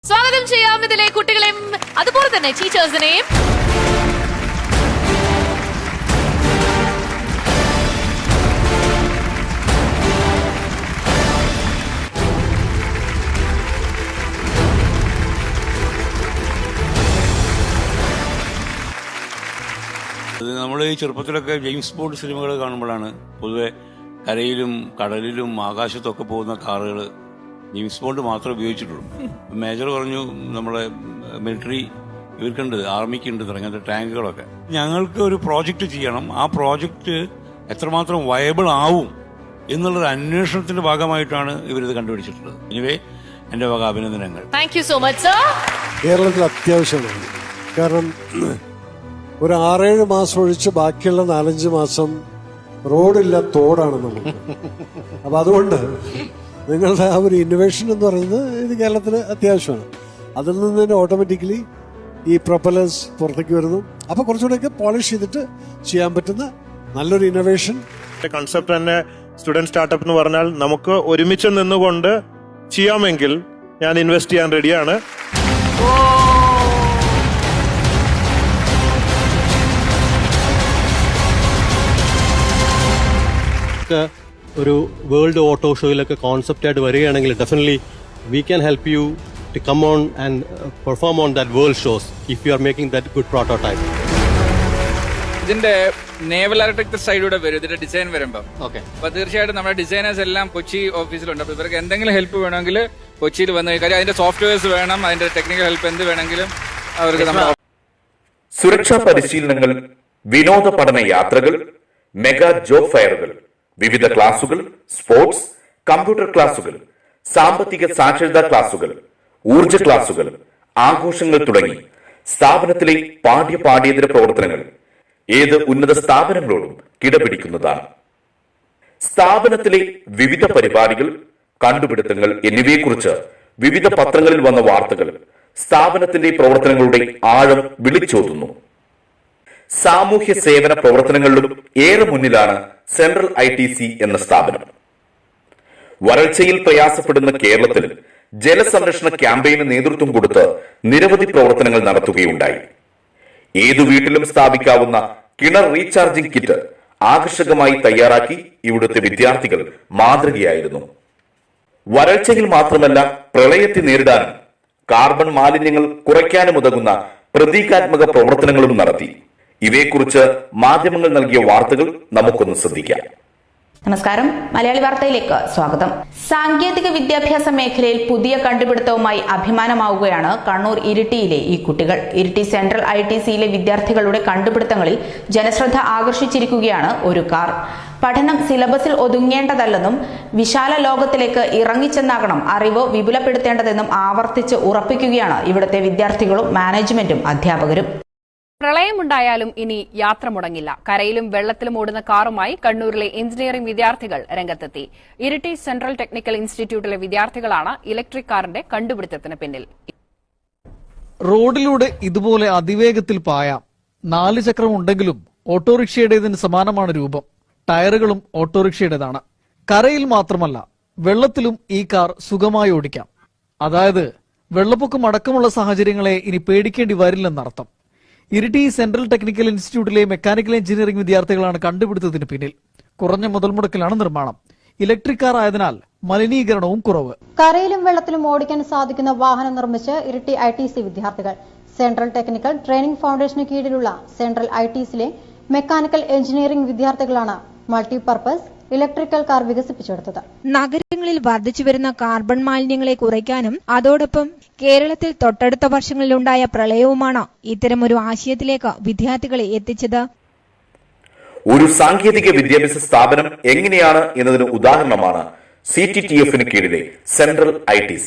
സ്വാഗതം ചെയ്യാം ഇതിലെ കുട്ടികളെയും അതുപോലെ തന്നെ ടീച്ചേഴ്സിനെയും. നമ്മൾ ഈ ചെറുപ്പത്തിലൊക്കെ ജെയിംസ് ബോണ്ട് സിനിമകൾ കാണുമ്പോഴാണ് പൊതുവെ കരയിലും കടലിലും ആകാശത്തൊക്കെ പോകുന്ന കാറുകൾ ജെയിംസ് ബോണ്ട് മാത്രമേ ഉപയോഗിച്ചിട്ടുള്ളൂ. മേജർ പറഞ്ഞു നമ്മളെ മിലിറ്ററി ഇവർക്കുണ്ട്, ആർമിക്കുണ്ട് തുടങ്ങിയ ടാങ്കുകളൊക്കെ. ഞങ്ങൾക്ക് ഒരു പ്രോജക്റ്റ് ചെയ്യണം, ആ പ്രോജക്റ്റ് എത്രമാത്രം വയബിൾ ആവും എന്നുള്ളൊരു അന്വേഷണത്തിന്റെ ഭാഗമായിട്ടാണ് ഇവരിത് കണ്ടുപിടിച്ചിട്ടുള്ളത്. എനിവേ എന്റെ വക അഭിനന്ദനങ്ങൾ. Thank you so much sir. കേരളത്തിൽ അത്യാവശ്യമാണ്. കാരണം ഒരു 6-7 മാസം ഒഴിച്ച് ബാക്കിയുള്ള 4-5 മാസം റോഡില്ല, തോടാണ് നമുക്ക്. അപ്പൊ അതുകൊണ്ട് നിങ്ങളുടെ ആ ഒരു ഇന്നോവേഷൻ എന്ന് പറയുന്നത് ഇത് കേരളത്തിന് അത്യാവശ്യമാണ്. അതിൽ നിന്ന് തന്നെ ഓട്ടോമാറ്റിക്കലി ഈ പ്രൊപ്പലേഴ്സ് പുറത്തേക്ക് വരുന്നു. അപ്പൊ കുറച്ചുകൂടെയൊക്കെ പോളിഷ് ചെയ്തിട്ട് ചെയ്യാൻ പറ്റുന്ന നല്ലൊരു ഇന്നോവേഷൻ. കൺസെപ്റ്റ് തന്നെ സ്റ്റുഡന്റ് സ്റ്റാർട്ടപ്പ് എന്ന് പറഞ്ഞാൽ നമുക്ക് ഒരുമിച്ച് നിന്നുകൊണ്ട് ചെയ്യാമെങ്കിൽ ഞാൻ ഇൻവെസ്റ്റ് ചെയ്യാൻ റെഡിയാണ്. ഒരു വേൾഡ് ഓട്ടോ ഷോയിലൊക്കെ കോൺസെപ്റ്റ് ആയിട്ട് വരികയാണെങ്കിൽ definitely we can help you to come on and perform on that world shows if you are making that good prototype. ഇതിന്റെ നേവൽ ഇലക്ട്രിക് സൈഡിലൂടെ വരും ഇതിന്റെ ഡിസൈൻ വരുമ്പോൾ. ഓക്കെ, അപ്പൊ തീർച്ചയായിട്ടും നമ്മുടെ ഡിസൈനേഴ്സ് എല്ലാം കൊച്ചി ഓഫീസിലുണ്ട്. അപ്പൊ ഇവർക്ക് എന്തെങ്കിലും ഹെൽപ്പ് വേണമെങ്കിൽ കൊച്ചിയിൽ വന്ന് കാര്യം അതിന്റെ സോഫ്റ്റ്വെയർസ് വേണം, അതിന്റെ ടെക്നിക്കൽ ഹെൽപ്പ് എന്ത് വേണമെങ്കിലും അവർക്ക് നമ്മൾ. സുരക്ഷാ പരിശീലനങ്ങൾ, വിനോദ പഠന യാത്രകൾ, മെഗാ ജോബ് ഫെയറുകൾ, വിവിധ ക്ലാസുകൾ, സ്പോർട്സ്, കമ്പ്യൂട്ടർ ക്ലാസുകൾ, സാമ്പത്തിക സാക്ഷരതാ ക്ലാസുകൾ, ഊർജ ക്ലാസുകൾ, ആഘോഷങ്ങൾ തുടങ്ങി സ്ഥാപനത്തിലെ പാഠ്യേതര പ്രവർത്തനങ്ങൾ ഏത് ഉന്നത സ്ഥാപനങ്ങളോടും കിടപിടിക്കുന്നതാണ്. സ്ഥാപനത്തിലെ വിവിധ പരിപാടികൾ, കണ്ടുപിടുത്തങ്ങൾ എന്നിവയെക്കുറിച്ച് വിവിധ പത്രങ്ങളിൽ വന്ന വാർത്തകൾ സ്ഥാപനത്തിന്റെ പ്രവർത്തനങ്ങളുടെ ആഴം വിളിച്ചോതുന്നു. സാമൂഹ്യ സേവന പ്രവർത്തനങ്ങളിലും ഏറെ മുന്നിലാണ് സെൻട്രൽ ITC എന്ന സ്ഥാപനം. വരൾച്ചയിൽ പ്രയാസപ്പെടുന്ന കേരളത്തിൽ ജലസംരക്ഷണ ക്യാമ്പയിന് നേതൃത്വം കൊടുത്ത് നിരവധി പ്രവർത്തനങ്ങൾ നടത്തുകയുണ്ടായി. ഏതു വീട്ടിലും സ്ഥാപിക്കാവുന്ന കിണർ റീചാർജിംഗ് കിറ്റ് ആകർഷകമായി തയ്യാറാക്കി ഇവിടുത്തെ വിദ്യാർത്ഥികൾ മാതൃകയായിരുന്നു. വരൾച്ചയിൽ മാത്രമല്ല പ്രളയത്തെ നേരിടാനും കാർബൺ മാലിന്യങ്ങൾ കുറയ്ക്കാനും ഉതകുന്ന പ്രതീകാത്മക പ്രവർത്തനങ്ങളും നടത്തി. ഇവയെക്കുറിച്ച് മാധ്യമങ്ങൾ നൽകിയ വാർത്തകൾ നമുക്കൊന്ന് ശ്രദ്ധിക്കാം. നമസ്കാരം, മലയാളി വാർത്തയിലേക്ക് സ്വാഗതം. സാങ്കേതിക വിദ്യാഭ്യാസ മേഖലയിൽ പുതിയ കണ്ടുപിടുത്തവുമായി അഭിമാനമാവുകയാണ് കണ്ണൂർ ഇരിട്ടിയിലെ ഈ കുട്ടികൾ. ഇരിട്ടി സെൻട്രൽ ITCയിലെ വിദ്യാർത്ഥികളുടെ കണ്ടുപിടുത്തങ്ങളിൽ ജനശ്രദ്ധ ആകർഷിച്ചിരിക്കുകയാണ് ഒരു കാർ. പഠനം സിലബസിൽ ഒതുങ്ങേണ്ടതല്ലെന്നും വിശാല ലോകത്തിലേക്ക് ഇറങ്ങിച്ചെന്നാകണം അറിവ് വിപുലപ്പെടുത്തേണ്ടതെന്നും ആവർത്തിച്ച് ഉറപ്പിക്കുകയാണ് ഇവിടുത്തെ വിദ്യാർത്ഥികളും മാനേജ്മെന്റും അധ്യാപകരും. പ്രളയമുണ്ടായാലും ഇനി യാത്ര മുടങ്ങില്ല. കരയിലും വെള്ളത്തിലും ഓടുന്ന കാറുമായി കണ്ണൂരിലെ എഞ്ചിനീയറിംഗ് വിദ്യാർത്ഥികൾ രംഗത്തെത്തി. ഇരിട്ടി സെൻട്രൽ ടെക്നിക്കൽ ഇൻസ്റ്റിറ്റ്യൂട്ടിലെ വിദ്യാർത്ഥികളാണ് ഇലക്ട്രിക് കാറിന്റെ കണ്ടുപിടുത്തത്തിന് പിന്നിൽ. റോഡിലൂടെ ഇതുപോലെ അതിവേഗത്തിൽ പായാം. 4 ചക്രം ഉണ്ടെങ്കിലും ഓട്ടോറിക്ഷയുടേതിന് സമാനമാണ് രൂപം. ടയറുകളും ഓട്ടോറിക്ഷയുടേതാണ്. കരയിൽ മാത്രമല്ല വെള്ളത്തിലും ഈ കാർ സുഖമായി ഓടിക്കാം. അതായത് വെള്ളപ്പൊക്കം അടക്കമുള്ള സാഹചര്യങ്ങളെ ഇനി പേടിക്കേണ്ടി വരില്ലെന്നർത്ഥം. ഇരിട്ടി സെൻട്രൽ ടെക്നിക്കൽ ഇൻസ്റ്റിറ്റ്യൂട്ടിലെ മെക്കാനിക്കൽ എഞ്ചിനീയറിംഗ് വിദ്യാർത്ഥികളാണ് കണ്ടുപിടുത്തത്തിന് പിന്നിൽ. കുറഞ്ഞ മുതൽ മുടക്കിലാണ് നിർമ്മാണം. ഇലക്ട്രിക് കാർ ആയതിനാൽ മലിനീകരണവും കുറവ്. കരയിലും വെള്ളത്തിലും ഓടിക്കാൻ സാധിക്കുന്ന വാഹനം നിർമ്മിച്ച് ഇരിട്ടി ITC വിദ്യാർത്ഥികൾ. സെൻട്രൽ ടെക്നിക്കൽ ട്രെയിനിംഗ് ഫൗണ്ടേഷന് കീഴിലുള്ള സെൻട്രൽ ITCയിലെ മെക്കാനിക്കൽ എഞ്ചിനീയറിംഗ് വിദ്യാർത്ഥികളാണ് മൾട്ടിപർപ്പസ് ഇലക്ട്രിക്കൽ കാർ വികസിപ്പിച്ചെടുത്തത്. നഗരങ്ങളിൽ വർദ്ധിച്ചുവരുന്ന കാർബൺ മാലിന്യങ്ങളെ കുറയ്ക്കാനും അതോടൊപ്പം കേരളത്തിൽ തൊട്ടടുത്ത വർഷങ്ങളിലുണ്ടായ പ്രളയവുമാണ് ഇത്തരമൊരു ആശയത്തിലേക്ക് വിദ്യാർത്ഥികളെ എത്തിച്ചത്. ഒരു സാങ്കേതിക വിദ്യാഭ്യാസ സ്ഥാപനം എങ്ങനെയാണ് എന്നതിന് ഉദാഹരണമാണ് CTTF കീഴിലെ സെൻട്രൽ ITC.